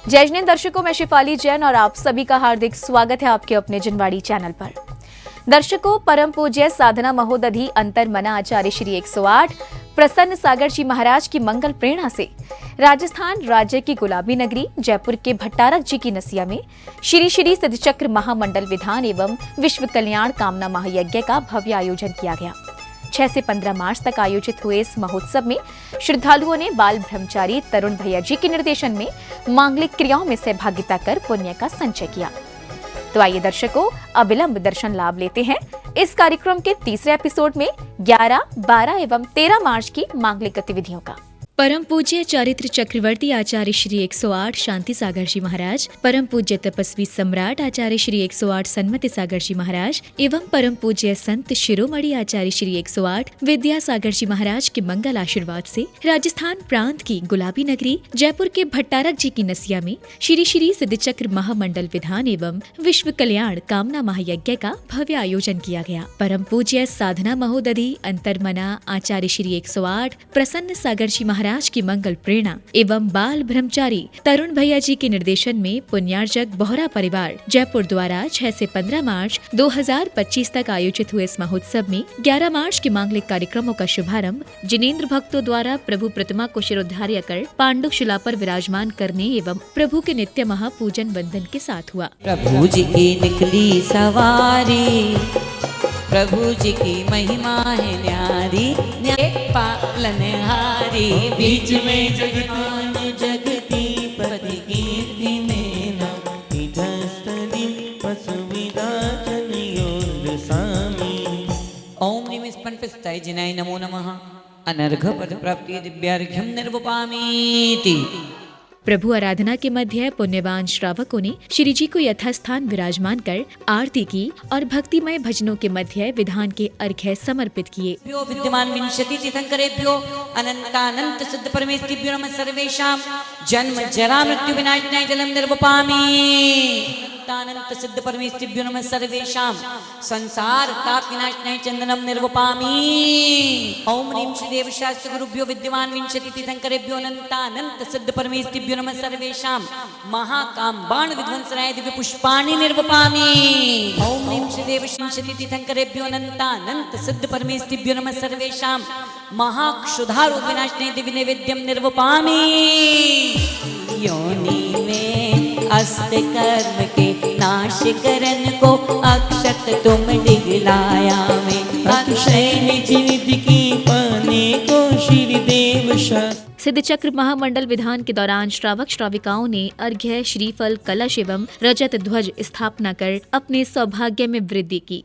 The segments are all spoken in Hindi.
जय जिनेंद्र दर्शकों, मैं शिफाली जैन और आप सभी का हार्दिक स्वागत है आपके अपने जनवाड़ी चैनल पर। दर्शकों, परम पूज्य साधना महोदधि अंतर मना आचार्य श्री 108 प्रसन्न सागर जी महाराज की मंगल प्रेरणा से राजस्थान राज्य की गुलाबी नगरी जयपुर के भट्टारक जी की नसिया में श्री श्री सिद्धचक्र महामंडल विधान एवं विश्व कल्याण कामना महायज्ञ का भव्य आयोजन किया गया। 6 से 15 मार्च तक आयोजित हुए इस महोत्सव में श्रद्धालुओं ने बाल ब्रह्मचारी तरुण भैया जी के निर्देशन में मांगलिक क्रियाओं में सहभागिता कर पुण्य का संचय किया। तो आइए दर्शकों, अविलंब दर्शन लाभ लेते हैं इस कार्यक्रम के तीसरे एपिसोड में 11, 12 एवं 13 मार्च की मांगलिक गतिविधियों का। परम पूज्य चारित्र चक्रवर्ती आचार्य श्री 108 शांति सागर जी महाराज, परम पूज्य तपस्वी सम्राट आचार्य श्री 108 सन्मति सागर जी महाराज एवं परम पूज्य संत शिरोमणि आचार्य श्री 108 विद्या सागर जी महाराज के मंगल आशीर्वाद से राजस्थान प्रांत की गुलाबी नगरी जयपुर के भट्टारक जी की नसिया में श्री श्री सिद्धचक्र महामंडल विधान एवं विश्व कल्याण कामना महायज्ञ का भव्य आयोजन किया गया। परम पूज्य साधना महोदधि अंतर्मना आचार्य श्री 108 प्रसन्न सागर जी महाराज की मंगल प्रेरणा एवं बाल ब्रह्मचारी तरुण भैया जी के निर्देशन में पुण्यार्जक बोहरा परिवार जयपुर द्वारा 6 से 15 मार्च 2025 तक आयोजित हुए इस महोत्सव में 11 मार्च के मांगलिक कार्यक्रमों का शुभारंभ जिनेंद्र भक्तों द्वारा प्रभु प्रतिमा को शिरोधार्य कर पांडु शिला पर विराजमान करने एवं प्रभु के नित्य महापूजन वंदन के साथ हुआ। प्रभु जी की निकली सवारी, प्रभु जी की महिमा है न्यारी, पालनहारी, बीच में जगतान जगती पति कीर्ति नेना, पीठस्थली पसुविदा जनयोर सामी। ओम ह्रीं स्पंदस्ताय जिनाय नमो नमः। अनर्घ पद प्राप्ति दिव्यार्घ्यं निर्वपामीति। प्रभु आराधना के मध्य पुण्यवान श्रावकों ने श्री जी को यथास्थान विराजमान कर आरती की और भक्तिमय भजनों के मध्य विधान के अर्घ्य समर्पित किए। विद्यमान विंशति तीर्थंकरेभ्यो अनंतानंत सिद्ध परमेष्ठिभ्यो नमः सर्वेषां जन्म जरा मृत्यु विनाशनाय जलम निर्वपामि। अनंत सिद्ध परमेष्ठिभ्यो नमः सर्वेषां संसार ताप विनाशनाय चंदनम निर्वपामि। ओम ह्रीं श्री देव शास्त्र गुरुभ्यो विद्यमान विंशति तीर्थंकरेभ्यो अनंतानंत सिद्ध परमेष्ठिभ्यो नमः सर्वेषां महाकाम बाण विध्वंसनाय दिव्य पुष्पाणि निर्वपामि। ओम ह्रीं श्री देव विंशति तीर्थंकरेभ्यो अनंतानंत सिद्ध परमेष्ठिभ्यो नमः सर्वेषां महाक्षुधा रोग विनाशनाय दिव्य नैवेद्यम निर्वपामि। योनि में अस्त कर्म के नाश करन को अक्षत तुम दिखलाया में, अक्षय निज निधि की पाने को श्री देव शास्त्र। सिद्धचक्र महामंडल विधान के दौरान श्रावक श्राविकाओं ने अर्घ्य श्रीफल कलश एवं रजत ध्वज स्थापना कर अपने सौभाग्य में वृद्धि की।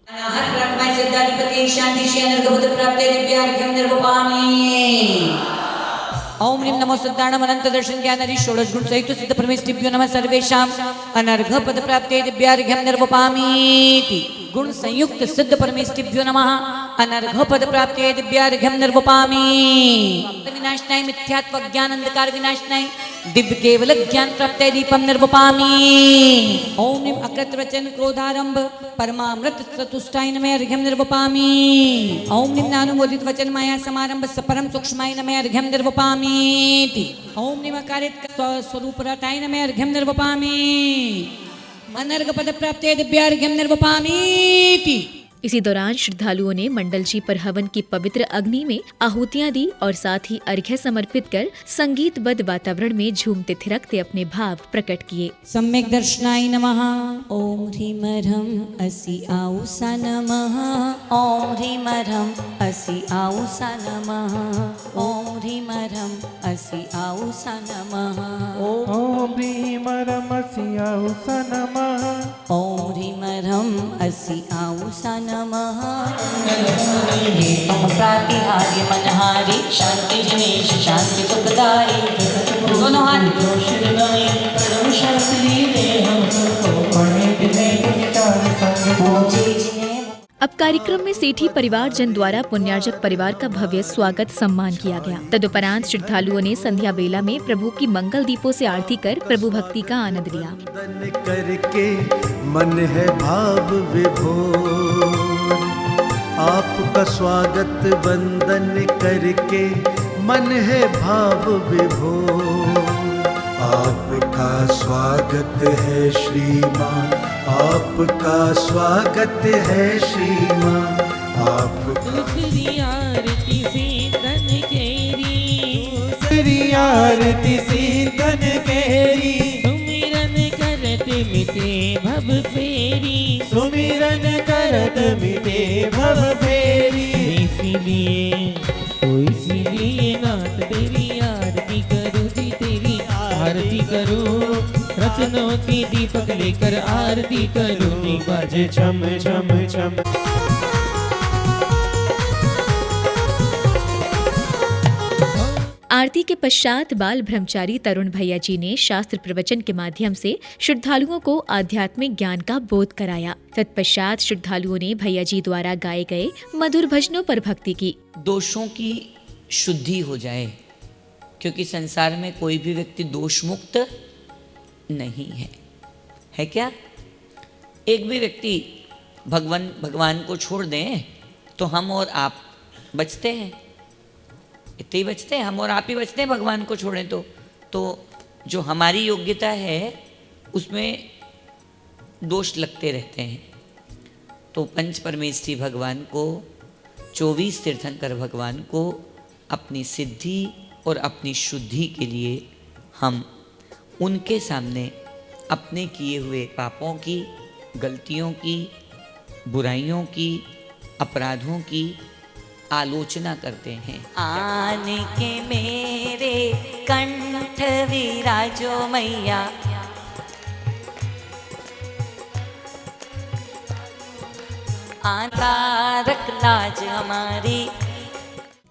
ओम ह्रीं नमो सिद्धाणम अनंत दर्शन ज्ञानरि षोडश गुण सहित सिद्ध परमेष्ठिभ्यो नमः सर्वेषां अनर्घ पद प्राप्ते दिव्यार्घ्यं निर्वपामीति। गुण संयुक्त सिद्ध परमेष्ठिभ्यो नमः अनर्घ पद प्राप्ते दिव्यार्घ्यं निर्वपामि। विनाशनाय मिथ्यात्व ज्ञान अंधकार विनाशनाय दिव्य केवल ज्ञान प्राप्ते दीपम निर्वपामि। ओम ह्रीं अकृत वचन क्रोधारंभ परमामृत चतुष्टाय नमः अर्घ्यं निर्वपामि। ओम ह्रीं नानुमोदित वचन माया समारंभ परम सूक्ष्माय नमः अर्घ्यं निर्वपामि। ओम ह्रीं अकारित स्वरूप रताय नमः अर्घ्यं निर्वपामि। अनर्घ पद प्राप्ते दिव्यार्घ्यं निर्वपामीति। इसी दौरान श्रद्धालुओं ने मंडल जी पर हवन की पवित्र अग्नि में आहुतियां दी और साथ ही अर्घ्य समर्पित कर संगीतबद्ध वातावरण में झूमते थिरकते अपने भाव प्रकट किए। सम्यक दर्शनाय नमः। ओम ह्रीं ह्रम असि आऊसा नमः। ओम ह्रीं ह्रम असि आऊसा नमः। ओम ह्रीं ह्रम असि आऊसा नमः। ओम ह्रीं ह्रम असि आऊसा नमः। ओम ह्रीं ह्रम असि आऊसा नमः। प्रातिहार्य मनहारी शांति जनेश शांति सुखदाई। दोनों हाथ अब कार्यक्रम में सेठी परिवार जन द्वारा पुण्यार्जक परिवार का भव्य स्वागत सम्मान किया गया। तदुपरांत श्रद्धालुओं ने संध्या बेला में प्रभु की मंगल दीपों से आरती कर प्रभु भक्ति का आनंद लिया। करके मन है भाव विभोर, आपका स्वागत वंदन करके मन है भाव विभोर। आपका स्वागत है श्रीमान, आपका स्वागत है श्रीमान, आपका। दूसरी आरती सीतन केरी, दूसरी आरती सीतन केरी, सुमिरन करत मिटे भव फेरी, सुमिरन करत मिटे भव फेरी। इसीलिए नाथ तेरी आरती करूं जी, तेरी आरती करूं, रत्नों की दीपक लेकर आरती करूं जी, बाजे छम छम छम। आरती के पश्चात बाल ब्रह्मचारी तरुण भैया जी ने शास्त्र प्रवचन के माध्यम से श्रद्धालुओं को आध्यात्मिक ज्ञान का बोध कराया। तत्पश्चात श्रद्धालुओं ने भैया जी द्वारा गाए गए मधुर भजनों पर भक्ति की। दोषों की शुद्धि हो जाए, क्योंकि संसार में कोई भी व्यक्ति दोष मुक्त नहीं है क्या? एक भी व्यक्ति भगवान को छोड़ दें तो हम और आप बचते हैं, इतने ही बचते हैं, हम और आप ही बचते हैं भगवान को छोड़ें तो जो हमारी योग्यता है उसमें दोष लगते रहते हैं। तो पंच परमेष्ठी भगवान को, 24 तीर्थंकर भगवान को अपनी सिद्धि और अपनी शुद्धि के लिए हम उनके सामने अपने किए हुए पापों की, गलतियों की, बुराइयों की, अपराधों की आलोचना करते हैं। आन के मेरे कंठ विराजो मैया, तारक लाज हमारी।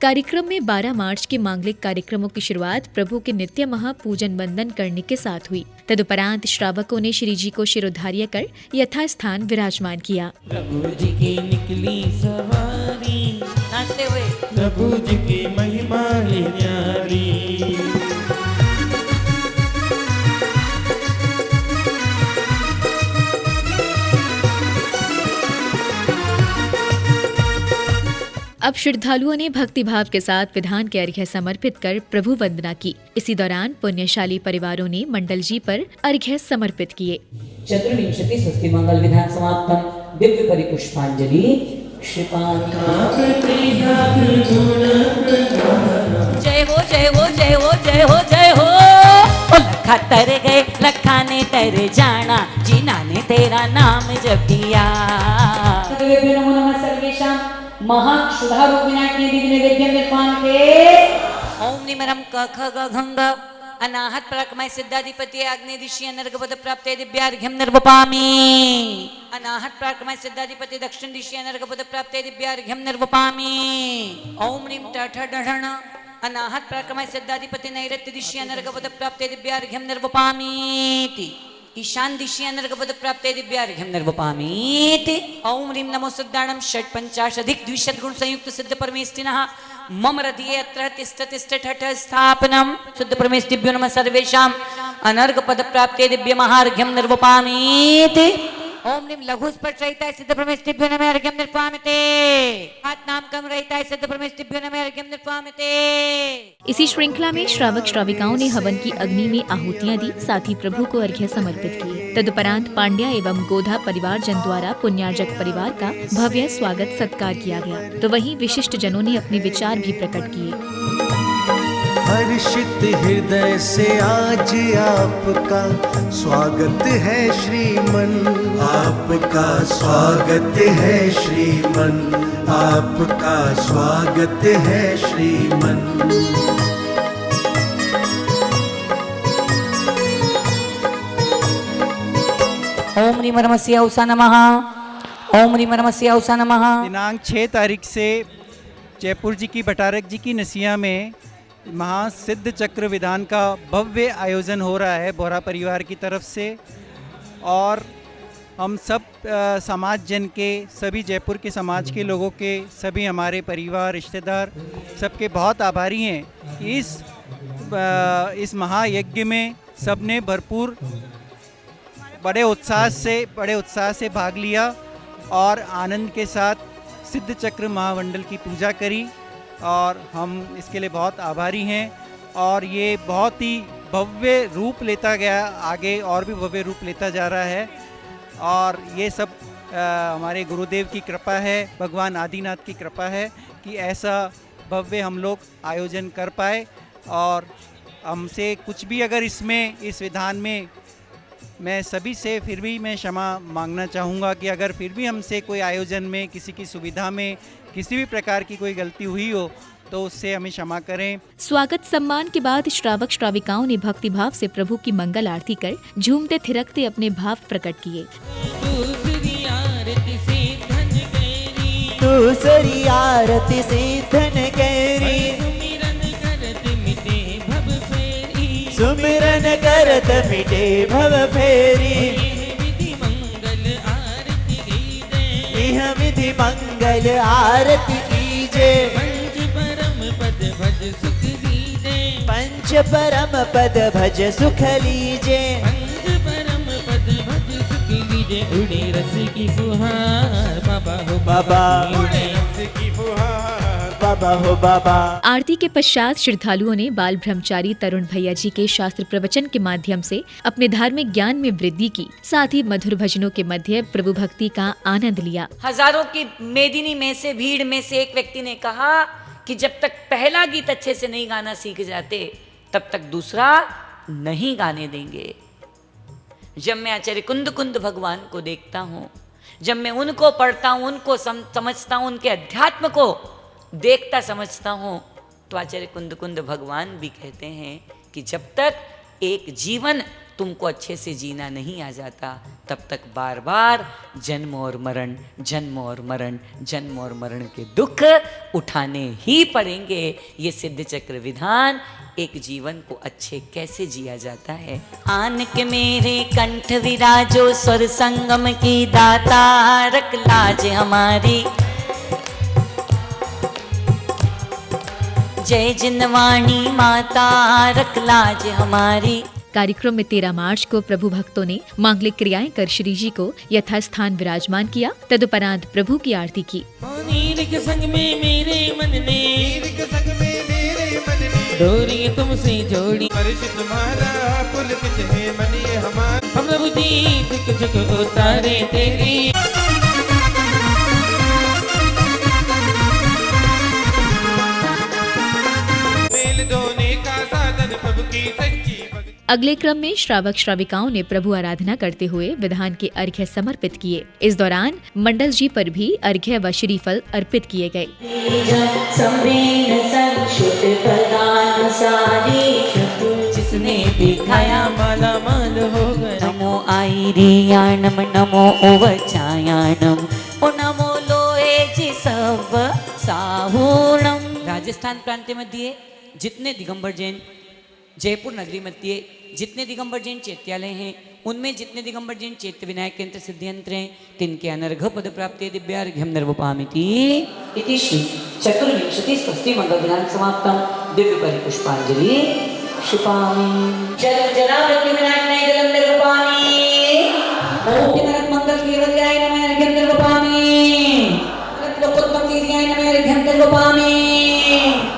कार्यक्रम में 12 मार्च के मांगलिक कार्यक्रमों की शुरुआत प्रभु के नित्य महापूजन वंदन करने के साथ हुई। तदुपरांत श्रावकों ने श्री जी को शिरोधार्य कर यथास्थान विराजमान किया। प्रभु जी की निकली सवारी, नाचते हुए प्रभु जी की महिमा ही न्यारी। अब श्रद्धालुओं ने भक्तिभाव के साथ विधान के अर्घ्य समर्पित कर प्रभु वंदना की। इसी दौरान पुण्यशाली परिवारों ने मंडल जी पर अर्घ्य समर्पित किए। चतुर्विंशति स्वस्ति मंगल विधान समाप्तम दिव्य परिपुष्पांजलि जय हो जय हो जय हो जय हो जय हो। लखा तर गए लखा ने तर जाना, जिना ने तेरा नाम जपिया। नमो नमः सर्वेषां महाक्षुधारो विनायके दिव्य नैवेद्यं निर्मान्ते। ओम निमरम क ख ग घ ङ अनाहत पराक्रमय सिद्धाधिपति आग्नेयदिशि अनर्घपद प्राप्ते दिव्यार्घ्यं निर्वपामि। अनाहत पराक्रमय सिद्धाधिपति दक्षिण दिशि अनर्घपद प्राप्ते दिव्यार्घ्यं निर्वपामि। ओम ह्रीं ट ठ ड ढ ण अनाहत पराक्रमय सिद्धाधिपति नैऋत्य दिशि अनर्घपद प्राप्ते दिव्यार्घ्यं निर्वपामीति। ईशान दिशि अनर्घपद प्राप्ते दिव्यार्घ्यं निर्वपामीति। ओम ह्रीं नमो सिद्धाणं षट्पञ्चाशधिक द्विशतगुण संयुक्त सिद्ध परमेष्ठिनः मम हृदये अत्र तिष्ठ तिष्ठ ठठ स्थापनम। शुद्ध परमेष्ठिभ्यो नमः सर्वेषाम् अनर्घपद प्राप्ते दिव्य महार्घ्यं निर्वपामीति। ओम ह्रीं लघु स्पर्श रहिताय सिद्ध परमेष्ठिभ्यो नमः अर्घ्यं निर्वपामिते। हाथ नाम कम रहिताय सिद्ध परमेष्ठिभ्यो नमः अर्घ्यं निर्वपामिते। इसी श्रृंखला में श्रावक श्राविकाओं ने हवन की अग्नि में आहुतियां दी, साथ ही प्रभु को अर्घ्य समर्पित किए। तदुपरांत पांड्या एवं गोधा परिवार जन द्वारा पुण्यार्जक परिवार का भव्य स्वागत सत्कार किया गया, तो वहीं विशिष्ट जनों ने अपने विचार भी प्रकट किए। हर्षित हृदय से आज आपका स्वागत है श्रीमन, आपका स्वागत है श्रीमन, आपका स्वागत है श्रीमन। ओम ह्रीं परमस्य औसा नमः। ओम ह्रीं परमस्य औसा नमः। दिनांक 6 तारीख से जयपुर जी की भटारक जी की नसिया में महासिद्ध चक्र विधान का भव्य आयोजन हो रहा है बोहरा परिवार की तरफ से, और हम सब समाज जन के, सभी जयपुर के समाज के लोगों के, सभी हमारे परिवार रिश्तेदार सबके बहुत आभारी हैं। इस महायज्ञ में सबने भरपूर बड़े उत्साह से भाग लिया और आनंद के साथ सिद्ध चक्र महामंडल की पूजा करी, और हम इसके लिए बहुत आभारी हैं। और ये बहुत ही भव्य रूप लेता गया, आगे और भी भव्य रूप लेता जा रहा है। और ये सब हमारे गुरुदेव की कृपा है, भगवान आदिनाथ की कृपा है कि ऐसा भव्य हम लोग आयोजन कर पाए। और हमसे कुछ भी अगर इसमें इस विधान में, मैं सभी से फिर भी मैं क्षमा मांगना चाहूँगा कि अगर फिर भी हमसे कोई आयोजन में किसी की सुविधा में किसी भी प्रकार की कोई गलती हुई हो तो उससे हमें क्षमा करें। स्वागत सम्मान के बाद श्रावक श्राविकाओं ने भक्ति भाव से प्रभु की मंगल आरती कर झूमते थिरकते अपने भाव प्रकट किए। दूसरी आरती से धन गैरी, दूसरी आरती से धन गैरी, सुमिरन करत मिटे भव फेरी, सुमिरन करत मिटे भव फेरी, विधि मंगल आरती कीजे, यह विधि मंगल आरती कीजे, पंच परम पद भज सुख लीजे, पंच परम पद भज सुख लीजे, पंच परम पद भज सुख लीजे। उड़े रस की फुहार बाबा हो बाबा, उड़े बाबा हो बाबा। आरती के पश्चात श्रद्धालुओं ने बाल ब्रह्मचारी तरुण भैया जी के शास्त्र प्रवचन के माध्यम से अपने धार्मिक ज्ञान में वृद्धि की, साथ ही मधुर भजनों के मध्य प्रभु भक्ति का आनंद लिया। हजारों की मेदिनी में से, भीड़ में से एक व्यक्ति ने कहा कि जब तक पहला गीत अच्छे से नहीं गाना सीख जाते तब तक दूसरा नहीं गाने देंगे। जब मैं आचार्य कुंद कुंद भगवान को देखता हूँ, जब मैं उनको पढ़ता हूँ, उनको समझता हूँ, उनके अध्यात्म को देखता समझता हूँ, तो आचार्य कुंद कुंद भगवान भी कहते हैं कि जब तक एक जीवन तुमको अच्छे से जीना नहीं आ जाता तब तक बार बार जन्म और मरण, जन्म और मरण, जन्म और मरण के दुख उठाने ही पड़ेंगे। ये सिद्ध चक्र विधान एक जीवन को अच्छे कैसे जिया जाता है। आन के मेरे कंठ विराजो स्वर संगम की दाता, रख लाज हमारी, जय जिनवाणी माता, रख लाज हमारी। कार्यक्रम में 13 मार्च को प्रभु भक्तों ने मांगलिक क्रियाएं कर श्री जी को यथास्थान विराजमान किया। तदुपरांत प्रभु की आरती की। नीर के संग में मेरे मन ने, डोरी तुमसे जोड़ी, तुम्हारा पुलकित है मन ये हमारा, हम प्रभु जी झुक झुक उतारे तेरी, मेल धोने का साधन प्रभु की सच्ची भक्ति। अगले क्रम में श्रावक श्राविकाओं ने प्रभु आराधना करते हुए विधान के अर्घ्य समर्पित किए। इस दौरान मंडल जी पर भी अर्घ्य व श्रीफल अर्पित किए गए। जिसने भी खाया माला माल हो गया। नमो आईरियाणम, नमो ओवचायाणम, ओ नमो लोहे जी सब साहूणम। राजस्थान प्रांत मध्ये जितने दिगंबर जैन, जयपुर नगरी मध्ये जितने दिगंबर जैन चैत्यालय हैं, उनमें जितने दिगंबर जैन चैत्य विनायक यंत्र सिद्धि यंत्र हैं, तिनके अनर्घ पद प्राप्ति दिव्यार्घ्यम निर्वपामिति इति श्री चतुर्विंशति स्वस्ति मंगल विधान समाप्तम। दिव्य परिपुष्पांजलि क्षिपामि। जल जलावृत्ति विनायक नय जलम निर्वपामि। ओम नरक मंगल केवल्याय नमः अर्घ्यम निर्वपामि। रत्नोत्तमतीर्याय नमः अर्घ्यम निर्वपामि।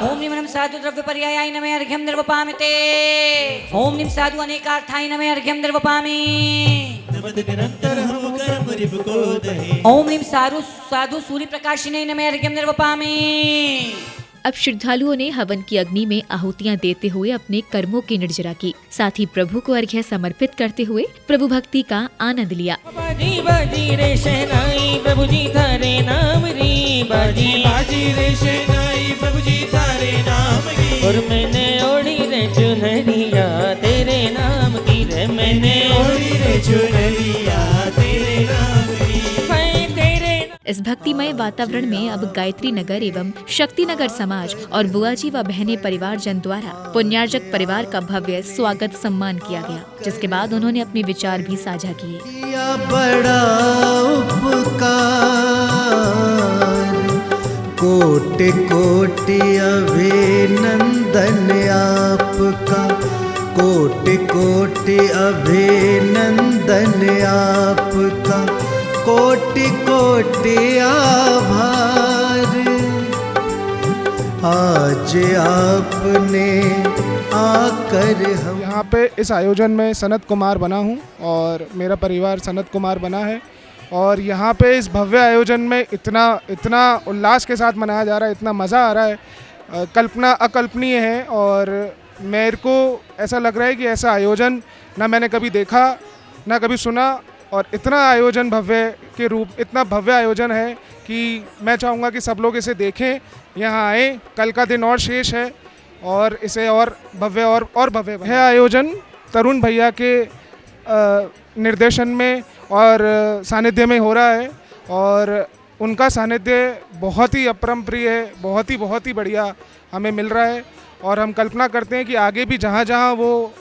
ओम निमनं साधु द्रव्य पर्यायाय नमः अर्घ्यम निर्वपामि ते। ओम निम साधु अनेकार्थाय नमः अर्घ्यम निर्वपामि। ओम निम साधु सूर्य प्रकाशिने नमः अर्घ्यम निर्वपामि। अब श्रद्धालुओं ने हवन की अग्नि में आहुतियां देते हुए अपने कर्मों की निर्जरा की, साथ ही प्रभु को अर्घ्य समर्पित करते हुए प्रभु भक्ति का आनंद लिया। बाजी बाजी रे शहनाई प्रभु जी थारे नाम री, बाजी बाजी रे शहनाई प्रभु जी थारे नाम की, और मैंने ओढ़ी रे चुनरिया तेरे नाम की रे, मैंने ओढ़ी रे चुनरिया तेरे नाम की। इस भक्तिमय वातावरण में अब गायत्री नगर एवं शक्ति नगर समाज और बुआजी व बहने परिवार जन द्वारा पुण्यार्जक परिवार का भव्य स्वागत सम्मान किया गया, जिसके बाद उन्होंने अपने विचार भी साझा किए। किया बड़ा उपकार, कोटि कोटि अभिनंदन आपका, कोटि कोटि अभिनंदन आपका, कोटि कोटि आभार। आज आपने आकर हम। यहाँ पे इस आयोजन में सनत कुमार बना हूँ और मेरा परिवार सनत कुमार बना है। और यहाँ पे इस भव्य आयोजन में इतना उल्लास के साथ मनाया जा रहा है, इतना मज़ा आ रहा है, कल्पना अकल्पनीय है। और मेरे को ऐसा लग रहा है कि ऐसा आयोजन ना मैंने कभी देखा ना कभी सुना। और इतना आयोजन इतना भव्य आयोजन है कि मैं चाहूँगा कि सब लोग इसे देखें, यहाँ आए। कल का दिन और शेष है और इसे और भव्य और भव्य है। आयोजन तरुण भैया के निर्देशन में और सानिध्य में हो रहा है और उनका सानिध्य बहुत ही अपरंपरीय है, बहुत ही बढ़िया हमें मिल रहा है। और हम कल्पना करते हैं कि आगे भी जहाँ जहाँ वो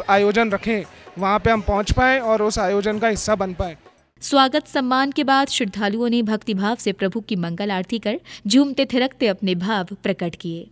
आयोजन रखें वहाँ पे हम पहुँच पाएँ और उस आयोजन का हिस्सा बन पाएँ। स्वागत सम्मान के बाद श्रद्धालुओं ने भक्तिभाव से प्रभु की मंगल आरती कर झूमते थिरकते अपने भाव प्रकट किए।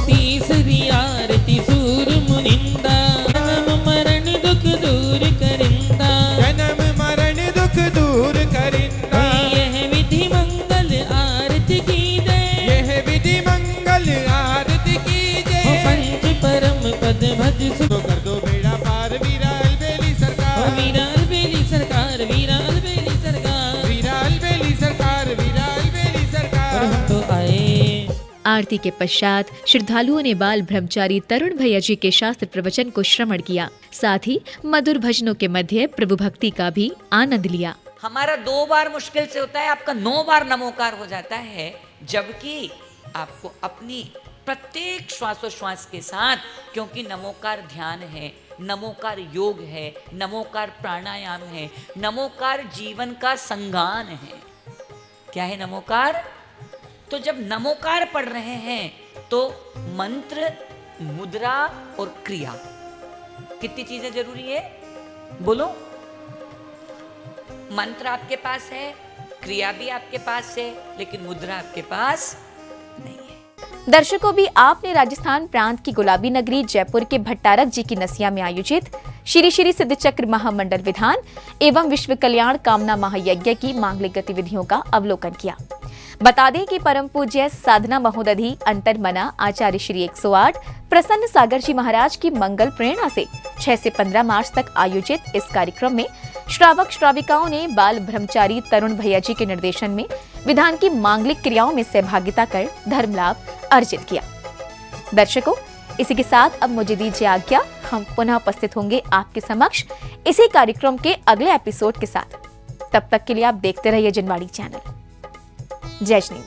तीसरी आरती सूर मुनिंदा, जन्म मरण दुख दूर करिंदा, जन्म मरण दुख दूर करिंदा। यह विधि मंगल आरती की जय, यह विधि मंगल आरती की जय। पंच परम पद भज सुख कर दो बेड़ा पार वीरा अलबेली सरकार, वीरा अलबेली सरकार, वीरा अलबेली सरकार, वीरा अलबेली सरकार, वीरा अलबेली सरकार। हम तो आए। आरती के पश्चात श्रद्धालुओं ने बाल ब्रह्मचारी तरुण भैया जी के शास्त्र प्रवचन को श्रवण किया, साथ ही मधुर भजनों के मध्य प्रभु भक्ति का भी आनंद लिया। हमारा 2 बार मुश्किल से होता है, आपका 9 बार नमोकार हो जाता है, जबकि आपको अपनी प्रत्येक श्वासोश्वास के साथ, क्योंकि नमोकार ध्यान है, नमोकार योग है, नमोकार प्राणायाम है, नमोकार जीवन का संगान है। क्या है नमोकार? तो जब नमोकार पढ़ रहे हैं तो मंत्र, मुद्रा और क्रिया, कितनी चीजें जरूरी है बोलो? मंत्र आपके पास है, क्रिया भी आपके पास है, लेकिन मुद्रा आपके पास नहीं है। दर्शकों भी आपने राजस्थान प्रांत की गुलाबी नगरी जयपुर के भट्टारक जी की नसिया में आयोजित श्री श्री सिद्ध चक्र महामंडल विधान एवं विश्व कल्याण कामना महायज्ञ की मांगलिक गतिविधियों का अवलोकन किया। बता दें कि परम पूज्य साधना महोदधि अंतर्मना आचार्य श्री 108 प्रसन्न सागर जी महाराज की मंगल प्रेरणा से 6 से 15 मार्च तक आयोजित इस कार्यक्रम में श्रावक श्राविकाओं ने बाल ब्रह्मचारी तरुण भैया जी के निर्देशन में विधान की मांगलिक क्रियाओं में सहभागिता कर धर्म लाभ अर्जित किया। दर्शकों, इसी के साथ अब मुझे दीजिए आज्ञा। हम पुनः उपस्थित होंगे आपके समक्ष इसी कार्यक्रम के अगले एपिसोड के साथ। तब तक के लिए आप देखते रहिए जनवाड़ी चैनल। जय श्री।